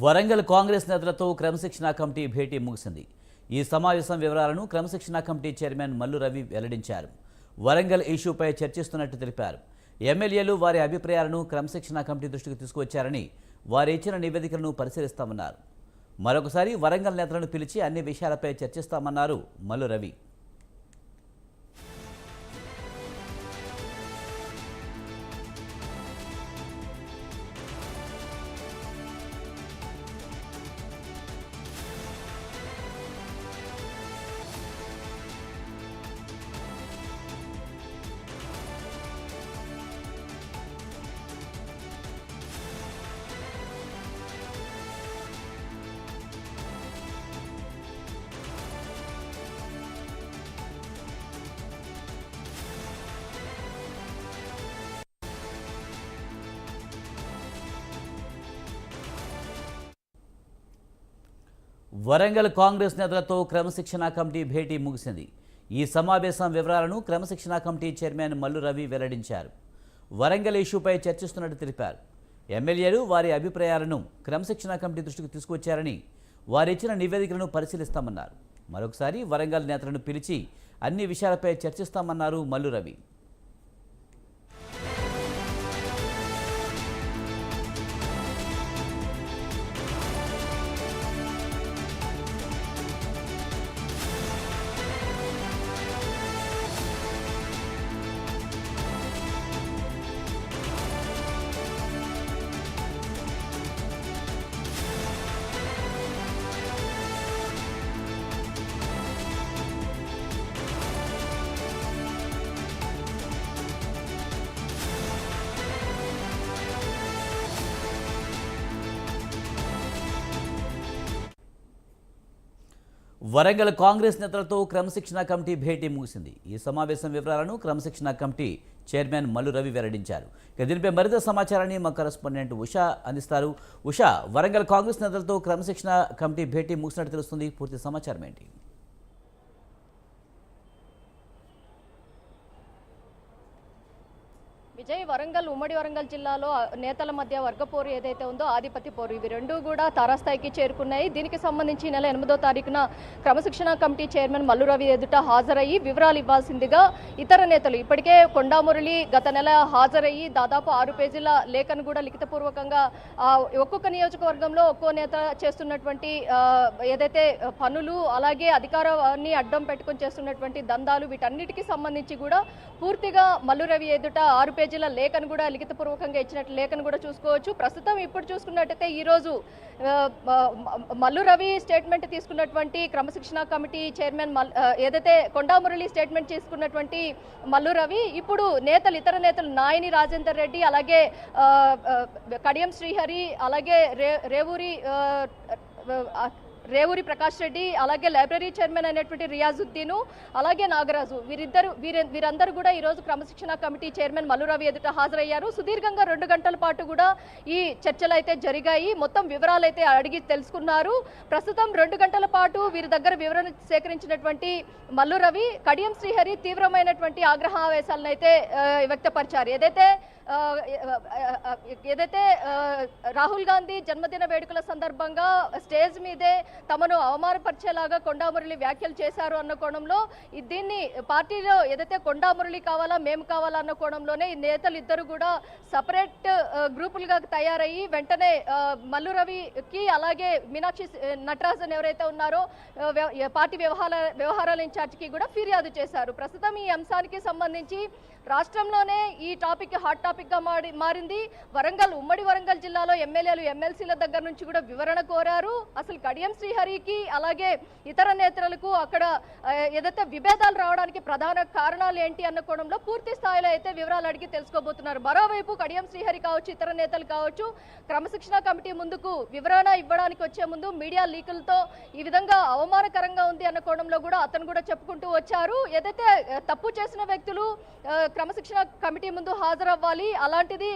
వరంగల్ కాంగ్రెస్ నేతలతో క్రమశిక్షణ కమిటీ భేటీ ముగిసింది. ఈ సమావేశం వివరాలను క్రమశిక్షణ కమిటీ చైర్మన్ మల్లు రవి వెల్లడించారు. వరంగల్ ఇష్యూపై చర్చిస్తున్నట్టు తెలిపారు. ఎమ్మెల్యేలు వారి అభిప్రాయాలను క్రమశిక్షణ కమిటీ దృష్టికి తీసుకువచ్చారని, వారు ఇచ్చిన నివేదికలను పరిశీలిస్తామన్నారు. మరొకసారి వరంగల్ నేతలను పిలిచి అన్ని విషయాలపై చర్చిస్తామన్నారు మల్లు రవి. వరంగల్ కాంగ్రెస్ నేతలతో క్రమశిక్షణ కమిటీ భేటీ ముగిసింది. ఈ సమావేశం వివరాలను క్రమశిక్షణ కమిటీ చైర్మన్ మల్లు రవి వెల్లడించారు. వరంగల్ ఇష్యూపై చర్చిస్తున్నట్టు తెలిపారు. ఎమ్మెల్యేలు వారి అభిప్రాయాలను క్రమశిక్షణ కమిటీ దృష్టికి తీసుకువచ్చారని, వారిచ్చిన నివేదికలను పరిశీలిస్తామన్నారు. మరొకసారి వరంగల్ నేతలను పిలిచి అన్ని విషయాలపై చర్చిస్తామన్నారు మల్లు రవి. వరంగల్ కాంగ్రెస్ నేతలతో క్రమశిక్షణ కమిటీ భేటీ ముగిసింది. ఈ సమావేశం వివరాలను క్రమశిక్షణ కమిటీ చైర్మన్ మల్లు రవి వెల్లడించారు. దీనిపై మరింత సమాచారాన్ని మా కరెస్పాండెంట్ ఉషా అందిస్తారు. ఉషా, వరంగల్ కాంగ్రెస్ నేతలతో క్రమశిక్షణ కమిటీ భేటీ ముగిసినట్టు తెలుస్తుంది. పూర్తి సమాచారం ఏంటి? విజయ్, వరంగల్ ఉమ్మడి వరంగల్ జిల్లాలో నేతల మధ్య వర్గపోరు ఏదైతే ఉందో ఆధిపత్య పోరు, ఇవి రెండూ కూడా తారాస్థాయికి చేరుకున్నాయి. దీనికి సంబంధించి నెల 8వ తారీఖున క్రమశిక్షణ కమిటీ చైర్మన్ మల్లు రవి ఎదుట హాజరయ్యి వివరాలు ఇవ్వాల్సిందిగా ఇతర నేతలు ఇప్పటికే కొండామురళి గత నెల హాజరయ్యి దాదాపు 6 పేజీల లేఖను కూడా లిఖితపూర్వకంగా ఒక్కొక్క నియోజకవర్గంలో ఒక్కో నేత చేస్తున్నటువంటి ఏదైతే పనులు, అలాగే అధికారాన్ని అడ్డం పెట్టుకొని చేస్తున్నటువంటి దందాలు, వీటన్నిటికీ సంబంధించి కూడా పూర్తిగా మల్లు రవి ఎదుట 6 పేజీల లేఖను కూడా లిఖితపూర్వకంగా ఇచ్చినట్టు లేఖను కూడా చూసుకోవచ్చు. ప్రస్తుతం ఇప్పుడు చూసుకున్నట్టయితే ఈరోజు మల్లు రవి స్టేట్మెంట్ తీసుకున్నటువంటి క్రమశిక్షణ కమిటీ చైర్మన్ ఏదైతే కొండామురళి స్టేట్మెంట్ తీసుకున్నటువంటి మల్లు రవి ఇప్పుడు ఇతర నేతలు నాయని రాజేందర్ రెడ్డి, అలాగే కడియం శ్రీహరి, అలాగే రేవూరి ప్రకాష్ రెడ్డి, అలాగే లైబ్రరీ చైర్మన్ అయినటువంటి రియాజుద్దీను, అలాగే నాగరాజు, వీరందరూ కూడా ఈరోజు క్రమశిక్షణ కమిటీ చైర్మన్ మల్లు రవి ఎదుట హాజరయ్యారు. సుదీర్ఘంగా 2 గంటల పాటు కూడా ఈ చర్చలు అయితే జరిగాయి. మొత్తం వివరాలు అయితే అడిగి తెలుసుకున్నారు. ప్రస్తుతం 2 గంటల పాటు వీరి దగ్గర వివరణ సేకరించినటువంటి మల్లు రవి కడియం శ్రీహరి తీవ్రమైనటువంటి ఆగ్రహావేశాలను అయితే వ్యక్తపరిచారు. ఏదైతే రాహుల్ గాంధీ జన్మదిన వేడుకల సందర్భంగా స్టేజ్ మీదే తమను అవమానపరిచేలాగా కొండామురళి వ్యాఖ్యలు చేశారు అన్న కోణంలో, దీన్ని పార్టీలో ఏదైతే కొండామురళి కావాలా మేము కావాలా అన్న కోణంలోనే ఈ నేతలు ఇద్దరు కూడా సపరేట్ గ్రూపులుగా తయారయ్యి వెంటనే మల్లు రవికి, అలాగే మీనాక్షి నటరాజన్ ఎవరైతే ఉన్నారో పార్టీ వ్యవహారాల ఇన్ఛార్జికి కూడా ఫిర్యాదు చేశారు. ప్రస్తుతం ఈ అంశానికి సంబంధించి రాష్ట్రంలోనే ఈ టాపిక్ హాట్ టాపిక్ గా మారింది. ఉమ్మడి వరంగల్ జిల్లాలో ఎమ్మెల్యేలు ఎమ్మెల్సీల దగ్గర నుంచి కూడా వివరణ కోరారు. అసలు కడియం శ్రీహరికి, అలాగే ఇతర నేతలకు అక్కడ ఏదైతే విభేదాలు రావడానికి ప్రధాన కారణాలు ఏంటి అన్న కోణంలో పూర్తి స్థాయిలో అయితే వివరాలు అడిగి తెలుసుకోబోతున్నారు. మరోవైపు కడియం శ్రీహరి కావచ్చు, ఇతర నేతలు కావచ్చు, క్రమశిక్షణ కమిటీ ముందుకు వివరణ ఇవ్వడానికి వచ్చే ముందు మీడియా లీకులతో ఈ విధంగా అవమానకరంగా ఉంది అన్న కోణంలో కూడా అతను కూడా చెప్పుకుంటూ వచ్చారు. ఏదైతే తప్పు చేసిన వ్యక్తులు క్రమశిక్షణ కమిటీ ముందు హాజరవ్వాలి, అలాంటిది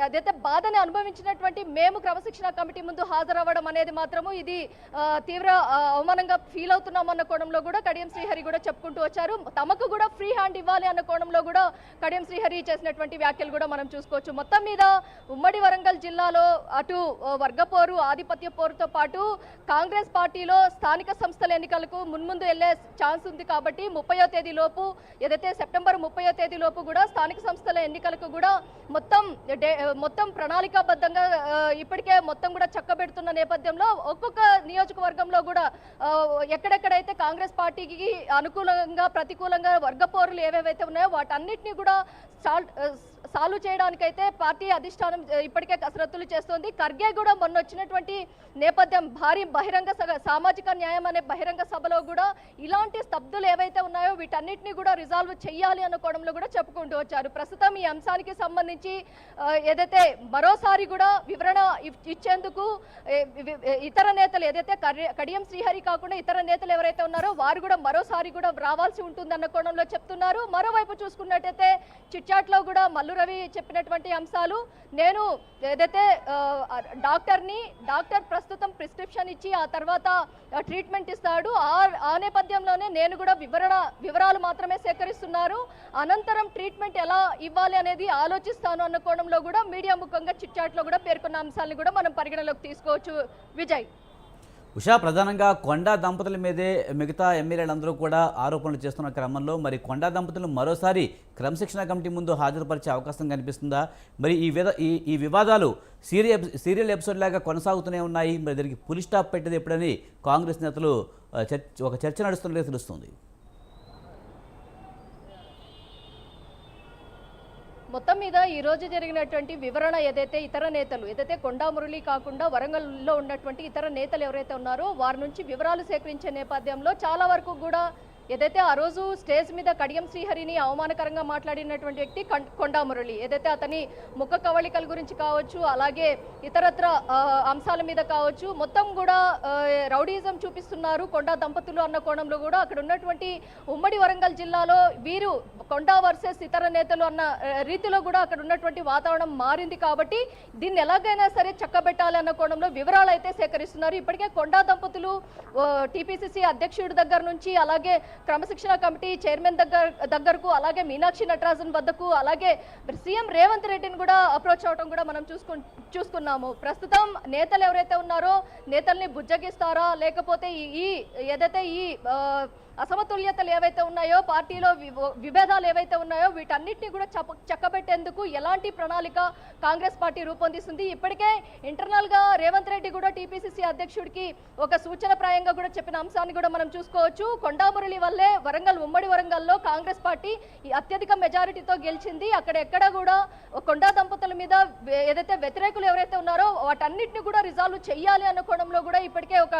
అదైతే బాధని అనుభవించినటువంటి మేము క్రమశిక్షణ కమిటీ ముందు హాజరవ్వడం అనేది మాత్రము ఇది తీవ్ర అవమానంగా ఫీల్ అవుతున్నామన్న కోణంలో కూడా కడియం శ్రీహరి కూడా చెప్పుకుంటూ వచ్చారు. తమకు కూడా ఫ్రీ హ్యాండ్ ఇవ్వాలి అన్న కోణంలో కూడా కడియం శ్రీహరి చేసినటువంటి వ్యాఖ్యలు కూడా మనం చూసుకోవచ్చు. మొత్తం మీద ఉమ్మడి వరంగల్ జిల్లాలో అటు వర్గపోరు ఆధిపత్య పోరుతో పాటు కాంగ్రెస్ పార్టీలో స్థానిక సంస్థల ఎన్నికలకు మున్ముందు వెళ్లే ఛాన్స్ ఉంది కాబట్టి 30వ తేదీలోపు ఏదైతే సెప్టెంబర్ 30వ తేదీలోపు కూడా స్థానిక సంస్థల ఎన్నికలకు కూడా మొత్తం ప్రణాళికాబద్ధంగా ఇప్పటికే మొత్తం కూడా చక్కబెడుతున్న నేపథ్యంలో ఒక్కొక్క నియోజకవర్గంలో కూడా ఎక్కడెక్కడైతే కాంగ్రెస్ పార్టీకి అనుకూలంగా ప్రతికూలంగా వర్గపోరులు ఏవేవైతే ఉన్నాయో వాటన్నిటిని కూడా సాల్వ్ చేయడానికైతే పార్టీ అధిష్టానం ఇప్పటికే కసరత్తులు చేస్తోంది. ఖర్గే కూడా మొన్న వచ్చినటువంటి నేపథ్యం భారీ బహిరంగ సామాజిక న్యాయం అనే బహిరంగ సభలో కూడా ఇలాంటి స్తబ్దులు ఏవైతే ఉన్నాయో వీటన్నిటిని కూడా రిజాల్వ్ చేయాలి అన్న కోణంలో కూడా చెప్పుకుంటూ వచ్చారు. ప్రస్తుతం ఈ అంశానికి సంబంధించి ఏదైతే మరోసారి కూడా వివరణ ఇచ్చేందుకు ఇతర నేతలు ఏదైతే కడియం శ్రీహరి కాకుండా ఇతర నేతలు ఎవరైతే ఉన్నారో వారు కూడా మరోసారి కూడా రావాల్సి ఉంటుందన్న కోణంలో చెప్తున్నారు. మరోవైపు చూసుకున్నట్టయితే చిట్చాట్లో కూడా మల్లు రవి చెప్పినటువంటి అంశాలు, నేను ఏదైతే డాక్టర్ ప్రస్తుతం ప్రిస్క్రిప్షన్ ఇచ్చి ఆ తర్వాత ట్రీట్మెంట్ ఇస్తాడు, ఆ నేపథ్యంలోనే నేను కూడా వివరాలు మాత్రమే సేకరిస్తున్నారు, అనంతరం ట్రీట్మెంట్ ఎలా ఇవ్వాలి అనేది ఆలోచిస్తాను అన్న కోణంలో కూడా మీడియా ముఖంగా చిట్చాట్లో కూడా పేర్కొన్న అంశాలను కూడా మనం పరిగణలోకి తీసుకోవచ్చు. విజయ్, ఉషా, ప్రధానంగా కొండా దంపతుల మీదే మిగతా ఎమ్మెల్యేలందరూ కూడా ఆరోపణలు చేస్తున్న క్రమంలో మరి కొండా దంపతులు మరోసారి క్రమశిక్షణ కమిటీ ముందు హాజరుపరిచే అవకాశం కనిపిస్తుందా? మరి ఈ వివాదాలు సీరియల్ ఎపిసోడ్ లాగా కొనసాగుతూనే ఉన్నాయి. మరి దీనికి పులి స్టాప్ పెట్టేది ఎప్పుడని కాంగ్రెస్ నేతలు ఒక చర్చ నడుస్తున్నట్లే తెలుస్తుంది. మొత్తం మీద ఈ రోజు జరిగినటువంటి వివరణ ఏదైతే ఇతర నేతలు ఏదైతే కొండా మురళి కాకుండా వరంగల్లో ఉన్నటువంటి ఇతర నేతలు ఎవరైతే ఉన్నారో వారి నుంచి వివరాలు సేకరించే నేపథ్యంలో చాలా వరకు కూడా ఏదైతే ఆ రోజు స్టేజ్ మీద కడియం శ్రీహరిని అవమానకరంగా మాట్లాడినటువంటి వ్యక్తి కొండా మురళి, ఏదైతే అతని ముఖ కవళికల గురించి కావచ్చు అలాగే ఇతరత్ర అంశాల మీద కావచ్చు మొత్తం కూడా రౌడీజం చూపిస్తున్నారు కొండా దంపతులు అన్న కోణంలో కూడా అక్కడ ఉన్నటువంటి ఉమ్మడి వరంగల్ జిల్లాలో వీరు కొండా వర్సెస్ ఇతర నేతలు అన్న రీతిలో కూడా అక్కడ ఉన్నటువంటి వాతావరణం మారింది. కాబట్టి దీన్ని ఎలాగైనా సరే చక్కబెట్టాలి అన్న కోణంలో వివరాలు అయితే సేకరిస్తున్నారు. ఇప్పటికే కొండా దంపతులు టీపీసీసీ అధ్యక్షుడి దగ్గర నుంచి అలాగే క్రమశిక్షణ కమిటీ చైర్మన్ దగ్గరకు అలాగే మీనాక్షి నటరాజన్ వద్దకు అలాగే సీఎం రేవంత్ రెడ్డిని కూడా అప్రోచ్ అవడం కూడా మనం చూసుకున్నాము. ప్రస్తుతం నేతలు ఎవరైతే ఉన్నారో నేతల్ని బుజ్జగిస్తారా లేకపోతే ఏదైతే ఈ అసమతుల్యతలు ఏవైతే ఉన్నాయో పార్టీలో విభేదాలు ఏవైతే ఉన్నాయో వీటన్నిటిని కూడా చక్కబెట్టేందుకు ఎలాంటి ప్రణాళిక కాంగ్రెస్ పార్టీ రూపొందిస్తుంది. ఇప్పటికే ఇంటర్నల్ గా రేవంత్ రెడ్డి కూడా టీపీసీసీ అధ్యక్షుడికి ఒక సూచన ప్రాయంగా కూడా చెప్పిన అంశాన్ని కూడా మనం చూసుకోవచ్చు. కొండా మురళి వల్లే ఉమ్మడి వరంగల్లో కాంగ్రెస్ పార్టీ అత్యధిక మెజారిటీతో గెలిచింది. అక్కడెక్కడ కూడా కొండా దంపతుల మీద ఏదైతే వ్యతిరేకులు ఎవరైతే ఉన్నారో వాటన్నిటిని కూడా రిజాల్వ్ చేయాలి అన్న కోణంలో కూడా ఇప్పటికే ఒక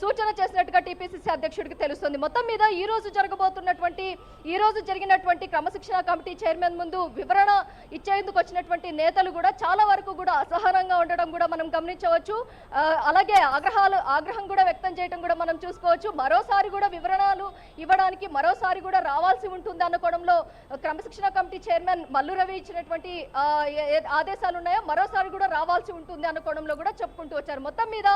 సూచన చేసినట్టుగా టీపీసీసీ అధ్యక్షుడికి తెలుస్తుంది. మొత్తం మీద ఈ రోజు జరిగినటువంటి క్రమశిక్షణ కమిటీ చైర్మన్ ముందు వివరణ ఇచ్చేందుకు వచ్చినటువంటి నేతలు కూడా చాలా వరకు కూడా అసహనంగా ఉండడం కూడా మనం గమనించవచ్చు. అలాగే ఆగ్రహం కూడా వ్యక్తం చేయడం కూడా మనం చూసుకోవచ్చు. మరోసారి కూడా వివరణలు ఇవ్వడానికి మరోసారి కూడా రావాల్సి ఉంటుంది అన్న కోణంలో క్రమశిక్షణ కమిటీ చైర్మన్ మల్లు రవి ఇచ్చినటువంటి ఆదేశాలు ఉన్నాయో మరోసారి కూడా రావాల్సి ఉంటుంది అన్న కోణంలో కూడా చెప్పుకుంటూ వచ్చారు. మొత్తం మీద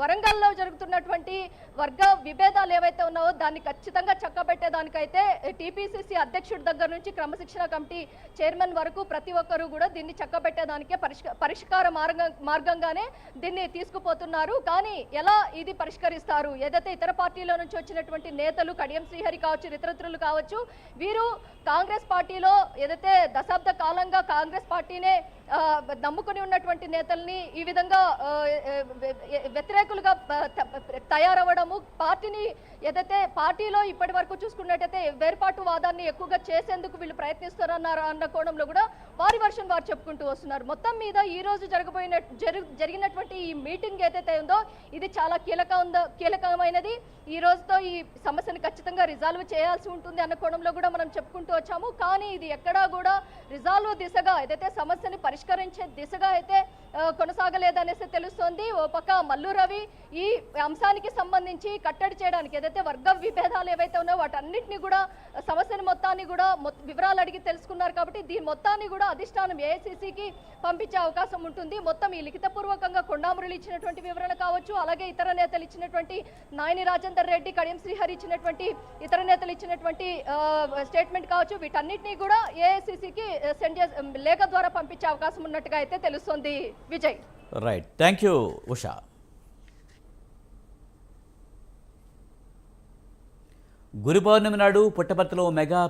వరంగల్లో జరుగుతున్నటువంటి వర్గ విభేదాలు ఏవైతే ఉన్నావో దాన్ని ఖచ్చితంగా చక్కబెట్టేదానికైతే టీపీసీసీ అధ్యక్షుడి దగ్గర నుంచి క్రమశిక్షణ కమిటీ చైర్మన్ వరకు ప్రతి ఒక్కరూ కూడా దీన్ని చక్కబెట్టేదానికే పరిష్కార మార్గంగానే దీన్ని తీసుకుపోతున్నారు. కానీ ఎలా ఇది పరిష్కరిస్తారు? ఏదైతే ఇతర పార్టీల నుంచి వచ్చినటువంటి నేతలు కడియం శ్రీహరి కావచ్చు ఇతరత్రులు కావచ్చు వీరు కాంగ్రెస్ పార్టీలో ఏదైతే దశాబ్ద కాలంగా కాంగ్రెస్ పార్టీనే నమ్ముకుని ఉన్నటువంటి నేతల్ని ఈ విధంగా వ్యతిరేకులుగా తయారవ్వడము పార్టీని ఏదైతే పార్టీలో ఇప్పటి వరకు చూసుకున్నట్టయితే వేర్పాటు వాదాన్ని ఎక్కువగా చేసేందుకు వీళ్ళు ప్రయత్నిస్తారన్నారు అన్న కోణంలో కూడా వారి వర్షన్ వారు చెప్పుకుంటూ వస్తున్నారు. మొత్తం మీద ఈ రోజు జరిగినటువంటి ఈ మీటింగ్ ఏదైతే ఉందో ఇది చాలా కీలకమైనది. ఈ రోజుతో ఈ సమస్యను ఖచ్చితంగా రిజాల్వ్ చేయాల్సి ఉంటుంది అన్న కోణంలో కూడా మనం చెప్పుకుంటూ వచ్చాము. కానీ ఇది ఎక్కడా కూడా రిజాల్వ్ దిశగా ఏదైతే సమస్యని పరిష్కరించే దిశగా అయితే కొనసాగలేదనేసి తెలుస్తోంది. ఓ పక్క మల్లు రవి ఈ అంశానికి సంబంధించి కట్టడి చేయడానికి ఏదైతే ఏదైతే వర్గ విభేదాలు ఏవైతే ఉన్నాయో వాటన్నిటిని కూడా సమస్యను మొత్తాన్ని కూడా వివరాలు అడిగి తెలుసుకున్నారు. కాబట్టి దీని మొత్తాన్ని కూడా అధిష్టానం ఏఐసీసీకి పంపించే అవకాశం ఉంటుంది. మొత్తం ఈ లిఖితపూర్వకంగా కొండామురళి ఇచ్చినటువంటి వివరణ కావచ్చు, అలాగే ఇతర నేతలు ఇచ్చినటువంటి నాయని రాజేందర్ రెడ్డి, కడియం శ్రీహరి ఇచ్చినటువంటి ఇతర నేతలు ఇచ్చినటువంటి స్టేట్మెంట్ కావచ్చు, వీటన్నిటినీ కూడా ఏఐసీసీకి లేఖ ద్వారా పంపించే అవకాశం ఉన్నట్టుగా అయితే తెలుస్తోంది. Vijay. Right, thank you Usha. Guru Purnima నాడు పుట్టపర్తిలో మెగా